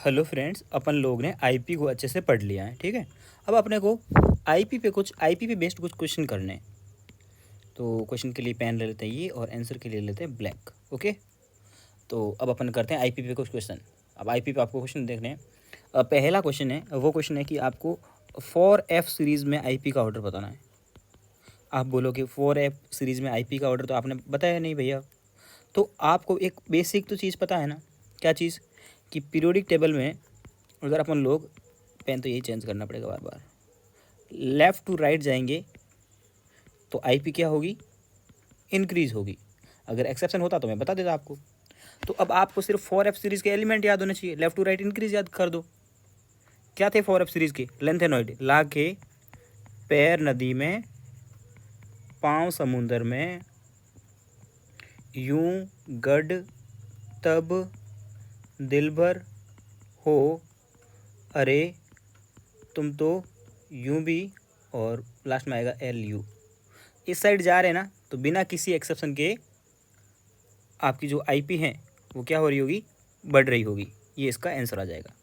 Hello friends, अपन लोग ने IP को अच्छे से पढ़ लिया है। ठीक है, अब अपने को आईपी पे बेस्ड कुछ क्वेश्चन करने हैं। तो क्वेश्चन के लिए पेन ले लेते हैं ये, और आंसर के लिए लेते हैं ब्लैंक। ओके, तो अब अपन करते हैं आईपी पे कुछ क्वेश्चन। अब आईपी पे आपको क्वेश्चन देखने हैं। पहला क्वेश्चन है, वो क्वेश्चन है कि आपको 4F सीरीज़ में आईपी का ऑर्डर बताना है। आप बोलोगे 4F सीरीज़ में आईपी का ऑर्डर तो आपने बताया नहीं भैया। तो आपको एक बेसिक तो चीज़ पता है ना, क्या चीज़, कि पीरियोडिक टेबल में अगर अपन लोग, पेन तो यही चेंज करना पड़ेगा बार बार, लेफ़्ट टू राइट जाएंगे तो आईपी क्या होगी, इंक्रीज़ होगी। अगर एक्सेप्शन होता तो मैं बता देता आपको। तो अब आपको सिर्फ 4F सीरीज़ के एलिमेंट याद होने चाहिए, लेफ़्ट टू राइट इंक्रीज़ याद कर दो। क्या थे 4F सीरीज़ के? लेंथेनॉइड, लाके, पैर नदी में, पाँव समुंदर में, यूं गड तब दिलभर हो, अरे तुम तो यूं भी, और लास्ट में आएगा LU। इस साइड जा रहे हैं ना, तो बिना किसी एक्सेप्शन के आपकी जो आईपी है वो क्या हो रही होगी, बढ़ रही होगी। ये इसका आंसर आ जाएगा।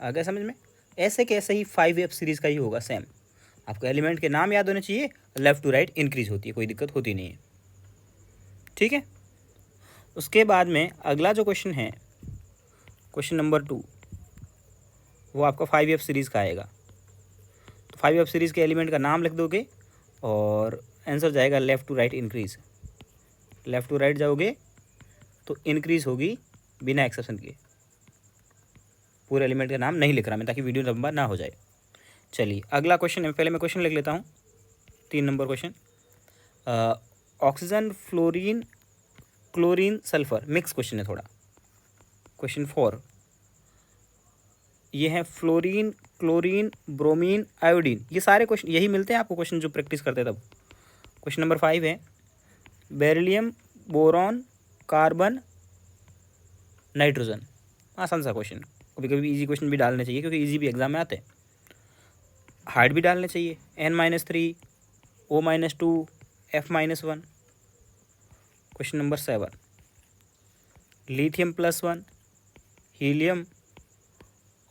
आ गया समझ में? ऐसे के ऐसे ही 5F सीरीज़ का ही होगा सेम। आपको एलिमेंट के नाम याद होने चाहिए, लेफ़्ट टू राइट इंक्रीज होती है, कोई दिक्कत होती नहीं है। ठीक है, उसके बाद में अगला जो क्वेश्चन है, क्वेश्चन नंबर 2, वो आपका 5F सीरीज़ का आएगा। तो 5F सीरीज़ के एलिमेंट का नाम लिख दोगे और आंसर जाएगा left to right increase. Left to right जाओगे तो इंक्रीज़ होगी बिना एक्सेप्शन के। पूरे एलिमेंट का नाम नहीं लिख रहा मैं, ताकि वीडियो लंबा ना हो जाए। चलिए अगला क्वेश्चन है, पहले मैं क्वेश्चन लिख लेता हूँ। 3 number question, oxygen, fluorine, chlorine, sulphur, mix question है थोड़ा। क्वेश्चन 4, ये है फ्लोरीन, क्लोरीन, ब्रोमीन, आयोडीन। ये सारे क्वेश्चन यही मिलते हैं आपको क्वेश्चन जो प्रैक्टिस करते हैं तब। क्वेश्चन नंबर 5 है बेरिलियम, बोरॉन, कार्बन, नाइट्रोजन। आसान सा क्वेश्चन। कभी कभी इजी क्वेश्चन भी डालने चाहिए, क्योंकि इजी भी एग्जाम में आते हैं। हार्ड भी डालने चाहिए। N-3, O-2, F-1। Question number 7, lithium +1, helium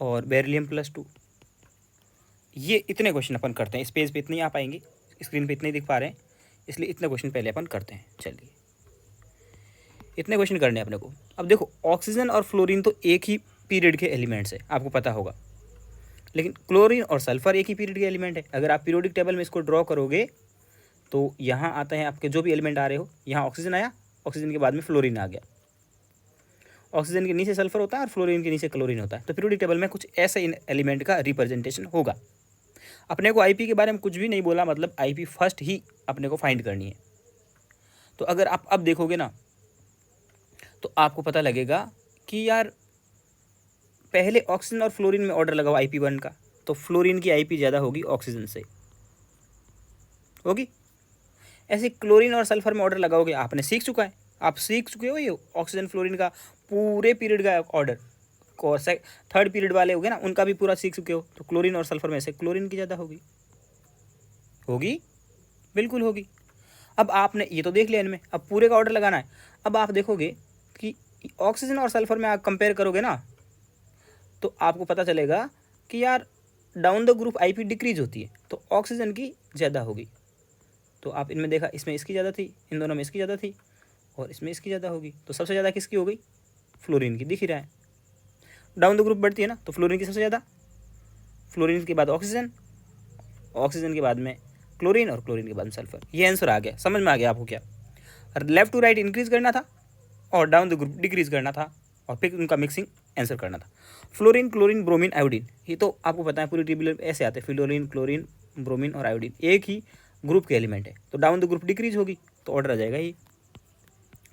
और बेरिलियम +2। ये इतने क्वेश्चन अपन करते हैं। स्पेस पे इतने ही आ पाएंगे, स्क्रीन पे इतने ही दिख पा रहे हैं, इसलिए इतने क्वेश्चन पहले अपन करते हैं। चलिए इतने क्वेश्चन करने हैं अपने को। अब देखो, ऑक्सीजन और फ्लोरीन तो एक ही पीरियड के एलिमेंट्स है, आपको पता होगा। लेकिन क्लोरीन और सल्फर एक ही पीरियड के एलिमेंट है। अगर आप पीरियोडिक टेबल में इसको ड्रॉ करोगे तो यहाँ आते हैं आपके जो भी एलिमेंट आ रहे हो, यहाँ ऑक्सीजन आया, ऑक्सीजन के बाद में फ्लोरीन आ गया, ऑक्सीजन के नीचे सल्फर होता है और फ्लोरीन के नीचे क्लोरीन होता है। तो पीरियोडिक टेबल में कुछ ऐसे इन एलिमेंट का रिप्रेजेंटेशन होगा। अपने को आईपी के बारे में कुछ भी नहीं बोला, मतलब आईपी फर्स्ट ही अपने को फाइंड करनी है। तो अगर आप अब देखोगे ना, तो आपको पता लगेगा कि यार पहले ऑक्सीजन और फ्लोरीन में ऑर्डर लगा हुआ IP1 का, तो फ्लोरीन की आईपी ज़्यादा होगी ऑक्सीजन से, होगी। ऐसे क्लोरीन और सल्फर में ऑर्डर लगाओगे, आपने सीख चुका है, आप सीख चुके हो ये ऑक्सीजन फ्लोरीन का पूरे पीरियड का ऑर्डर। और थर्ड पीरियड वाले हो गए ना, उनका भी पूरा सीख चुके हो। तो क्लोरीन और सल्फर में से क्लोरीन की ज़्यादा होगी, होगी, बिल्कुल होगी। अब आपने ये तो देख लिया इनमें, अब पूरे का ऑर्डर लगाना है। अब आप देखोगे कि ऑक्सीजन और सल्फर में आप कंपेयर करोगे ना, तो आपको पता चलेगा कि यार down the group IP decrease होती है, तो ऑक्सीजन की ज़्यादा होगी। तो आप इनमें देखा, इसमें इसकी ज़्यादा थी, इन दोनों में इसकी ज़्यादा थी, और इसमें इसकी ज़्यादा होगी। तो सबसे ज़्यादा किसकी हो गई? फ्लोरीन की, दिख ही रहा है। डाउन द ग्रुप बढ़ती है ना, तो फ्लोरीन की सबसे ज़्यादा, फ्लोरीन के बाद ऑक्सीजन, ऑक्सीजन के बाद में क्लोरीन, और क्लोरीन के बाद में सल्फर। ये आंसर आ गया, समझ में आ गया आपको क्या? लेफ्ट टू राइट इंक्रीज करना था और डाउन द ग्रुप डिक्रीज करना था, और फिर उनका मिक्सिंग आंसर करना था। फ्लोरीन, क्लोरीन, ब्रोमीन, आयोडीन, ये तो आपको पता है पूरी टेबल ऐसे आते हैं, फ्लोरीन, क्लोरीन, ब्रोमीन और आयोडीन एक ही ग्रुप के एलिमेंट है। तो डाउन द ग्रुप डिक्रीज होगी, तो ऑर्डर आ जाएगा ये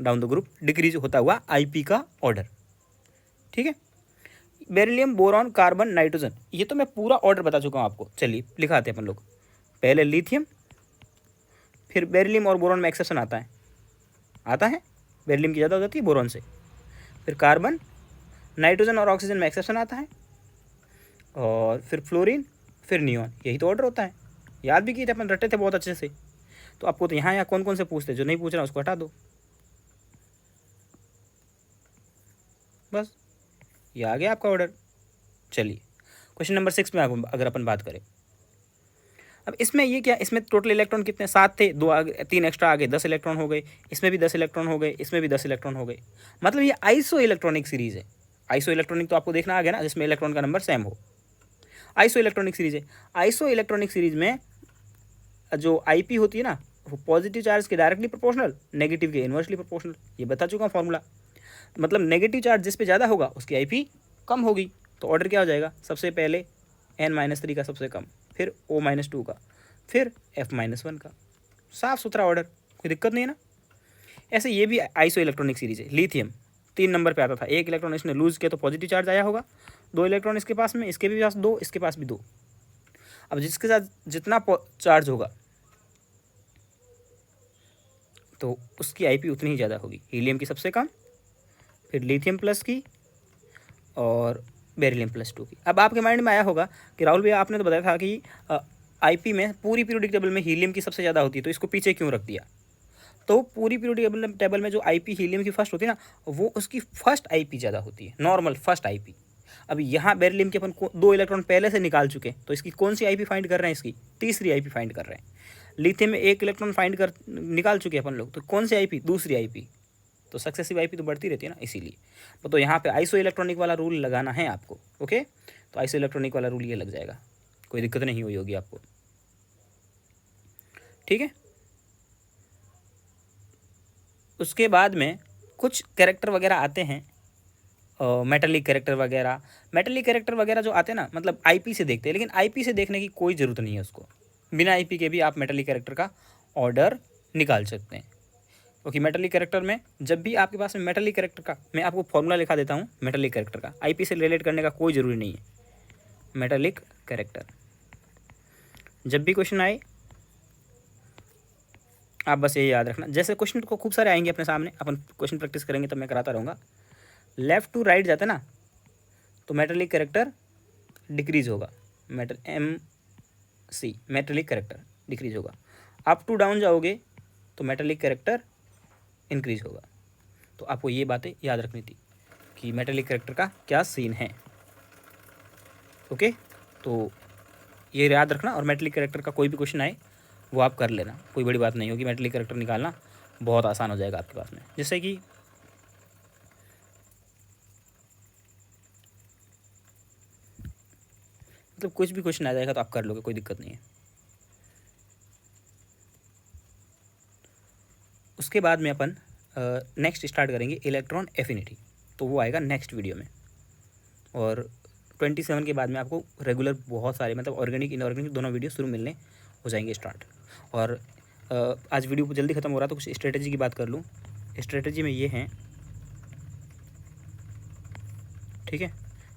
डाउन द ग्रुप डिक्रीज होता हुआ आईपी का ऑर्डर। ठीक है, बेरिलियम, बोरॉन, कार्बन, नाइट्रोजन, ये तो मैं पूरा ऑर्डर बता चुका हूँ आपको। चलिए लिखाते हैं अपन लोग। पहले लिथियम, फिर बेरिलियम और बोरॉन में एक्सेप्शन आता है, बेरिलियम की ज़्यादा हो जाती है बोरॉन से। फिर कार्बन, नाइट्रोजन और ऑक्सीजन में एक्सेप्शन आता है, और फिर फ्लोरीन, फिर नियॉन। यही तो ऑर्डर होता है। याद भी किए थे अपन, रटे थे बहुत अच्छे से। तो आपको तो यहाँ कौन कौन से पूछते, जो नहीं पूछ रहा उसको हटा दो, बस ये आ गया आपका ऑर्डर। चलिए क्वेश्चन नंबर 6 में अगर अपन बात करें, अब इसमें ये क्या, इसमें टोटल इलेक्ट्रॉन कितने, 7 थे, 2 आगे 3 एक्स्ट्रा आगे 10 इलेक्ट्रॉन हो गए, इसमें भी 10 इलेक्ट्रॉन हो गए, इसमें भी 10 इलेक्ट्रॉन हो गए। मतलब ये आइसो इलेक्ट्रॉनिक सीरीज है। आइसो इलेक्ट्रॉनिक तो आपको देखना आ गया ना, जिसमें इलेक्ट्रॉन का नंबर सेम हो। आइसो इलेक्ट्रॉनिक सीरीज है। आइसो इलेक्ट्रॉनिक सीरीज में जो आईपी होती है ना, वो पॉजिटिव चार्ज के डायरेक्टली प्रोपोर्शनल, नेगेटिव के इन्वर्सली प्रोपोर्शनल। ये बता चुका हूँ फॉर्मूला। मतलब नेगेटिव चार्ज जिस पे ज़्यादा होगा उसकी आईपी कम होगी। तो ऑर्डर क्या हो जाएगा, सबसे पहले n-3 का सबसे कम, फिर O-2 का, फिर F-1 का। साफ सुथरा ऑर्डर, कोई दिक्कत नहीं है ना। ऐसे ये भी आइसो इलेक्ट्रॉनिक सीरीज है। लिथियम 3 नंबर पे आता था, 1 इलेक्ट्रॉन इसने लूज किया तो पॉजिटिव चार्ज आया होगा, 2 इलेक्ट्रॉन इसके पास में, इसके भी पास 2, इसके पास भी 2। अब जिसके साथ जितना चार्ज होगा तो उसकी आईपी उतनी ही ज़्यादा होगी। हीलियम की सबसे कम, फिर लिथियम प्लस की, और बेरिलियम +2 की। अब आपके माइंड में आया होगा कि राहुल भैया आपने तो बताया था कि आईपी में पूरी पीरियोडिक टेबल में हीलियम की सबसे ज़्यादा होती है, तो इसको पीछे क्यों रख दिया। तो पूरी पीरियोडिक टेबल में जो आईपी हीलियम की फर्स्ट होती है ना, वो उसकी फर्स्ट आईपी ज़्यादा होती है, नॉर्मल फर्स्ट आईपी। अब यहाँ बेरिलियम के अपन 2 इलेक्ट्रॉन पहले से निकाल चुके हैं, तो इसकी कौन सी आईपी फाइंड कर रहे हैं, इसकी तीसरी आईपी फाइंड कर रहे हैं। लिथियम में 1 इलेक्ट्रॉन फाइंड कर निकाल चुके हैं अपन लोग, तो कौन सी आईपी, दूसरी आईपी। तो सक्सेसिव आईपी तो बढ़ती रहती है ना, इसीलिए। तो यहाँ पे आइसो इलेक्ट्रॉनिक वाला रूल लगाना है आपको। ओके, तो आइसो इलेक्ट्रॉनिक वाला रूल ये लग जाएगा, कोई दिक्कत नहीं हुई होगी आपको। ठीक है, उसके बाद में कुछ कैरेक्टर वगैरह आते हैं, मेटलिक कैरेक्टर वगैरह। मेटलिक कैरेक्टर वगैरह जो आते हैं ना, मतलब आईपी से देखते हैं, लेकिन आईपी से देखने की कोई ज़रूरत नहीं है उसको। बिना आईपी के भी आप मेटलिक कैरेक्टर का ऑर्डर निकाल सकते हैं। क्योंकि मेटलिक कैरेक्टर में जब भी आपके पास में मेटलिक कैरेक्टर का, मैं आपको फॉर्मूला लिखा देता हूँ मेटलिक कैरेक्टर का, आईपी से रिलेट करने का कोई ज़रूरी नहीं है। मेटलिक कैरेक्टर जब भी क्वेश्चन आए आप बस ये याद रखना। जैसे क्वेश्चन को खूब सारे आएंगे अपने सामने, अपन क्वेश्चन प्रैक्टिस करेंगे तब मैं कराता रहूँगा। लेफ़्ट टू राइट जाता है ना, तो मेटलिक कैरेक्टर डिक्रीज होगा, मेटलिक कैरेक्टर डिक्रीज होगा। अप टू डाउन जाओगे तो मेटलिक कैरेक्टर इंक्रीज होगा। तो आपको ये बातें याद रखनी थी कि मेटलिक कैरेक्टर का क्या सीन है। ओके, तो ये याद रखना। और मेटलिक कैरेक्टर का कोई भी क्वेश्चन आए वो आप कर लेना, कोई बड़ी बात नहीं होगी। मेटलिक कैरेक्टर निकालना बहुत आसान हो जाएगा आपके पास में। जैसे कि मतलब कुछ भी क्वेश्चन आ जाएगा तो आप कर लोगे, कोई दिक्कत नहीं है। उसके बाद में अपन नेक्स्ट स्टार्ट करेंगे इलेक्ट्रॉन एफिनिटी, तो वो आएगा नेक्स्ट वीडियो में। और 27 के बाद में आपको रेगुलर बहुत सारे, मतलब ऑर्गेनिक इनऑर्गेनिक दोनों वीडियो शुरू मिलने हो जाएंगे स्टार्ट। और आज वीडियो जल्दी ख़त्म हो रहा है तो कुछ स्ट्रेटजी की बात कर लूँ। स्ट्रेटजी में ये हैं, ठीक है।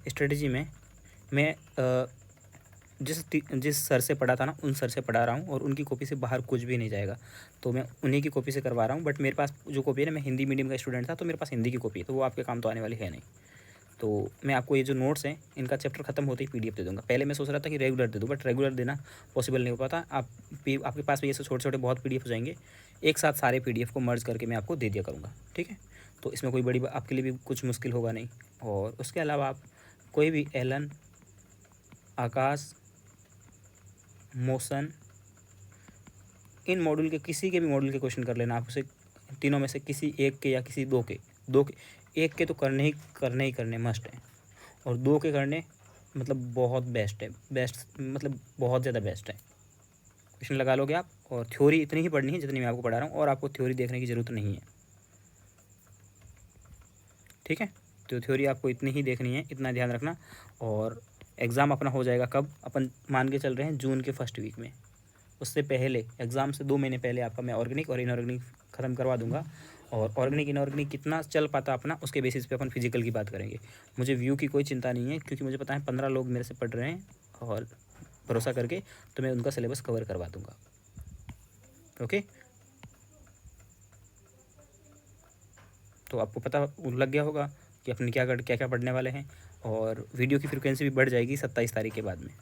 स्ट्रेटजी में मैं जिस सर से पढ़ा था ना, उन सर से पढ़ा रहा हूँ, और उनकी कॉपी से बाहर कुछ भी नहीं जाएगा। तो मैं उन्हीं की कॉपी से करवा रहा हूँ। बट मेरे पास जो कॉपी है ना, मैं हिंदी मीडियम का स्टूडेंट था तो मेरे पास हिंदी की कॉपी है, तो वो आपके काम तो आने वाली है नहीं। तो मैं आपको ये जो नोट्स हैं इनका चैप्टर खत्म होते ही पीडीएफ दे दूँगा। पहले मैं सोच रहा था कि रेगुलर दे दूँ, बट रेगुलर देना पॉसिबल नहीं हो पाता। आपके पास में ये छोटे छोटे बहुत पीडीएफ हो जाएंगे, एक साथ सारे पीडीएफ को मर्ज करके मैं आपको दे दिया करूँगा। ठीक है, तो इसमें कोई बड़ी आपके लिए भी कुछ मुश्किल होगा नहीं। और उसके अलावा आप कोई भी एलन, आकाश, मोशन, इन मॉड्यूल के किसी के भी मॉड्यूल के क्वेश्चन कर लेना। आप उसे तीनों में से किसी एक के या किसी दो के एक के तो करने ही करने मस्ट है, और 2 के करने मतलब बहुत बेस्ट है, मतलब बहुत ज़्यादा बेस्ट है। क्वेश्चन लगा लोगे आप, और थ्योरी इतनी ही पढ़नी है जितनी मैं आपको पढ़ा रहा हूँ, और आपको थ्योरी देखने की ज़रूरत नहीं है। ठीक है, तो थ्योरी आपको इतनी ही देखनी है, इतना ध्यान रखना। और एग्ज़ाम अपना हो जाएगा कब, अपन मान के चल रहे हैं जून के फर्स्ट वीक में। उससे पहले एग्ज़ाम से 2 महीने पहले आपका मैं ऑर्गेनिक और इनऑर्गेनिक ख़त्म करवा दूंगा। और ऑर्गेनिक इनऑर्गेनिक कितना चल पाता अपना, उसके बेसिस पे अपन फिजिकल की बात करेंगे। मुझे व्यू की कोई चिंता नहीं है, क्योंकि मुझे पता है 15 लोग मेरे से पढ़ रहे हैं, और भरोसा करके तो मैं उनका सिलेबस कवर करवा दूँगा। ओके, तो आपको पता लग गया होगा कि अपन क्या क्या पढ़ने वाले हैं। और वीडियो की फ्रिक्वेंसी भी बढ़ जाएगी 27 तारीख के बाद में।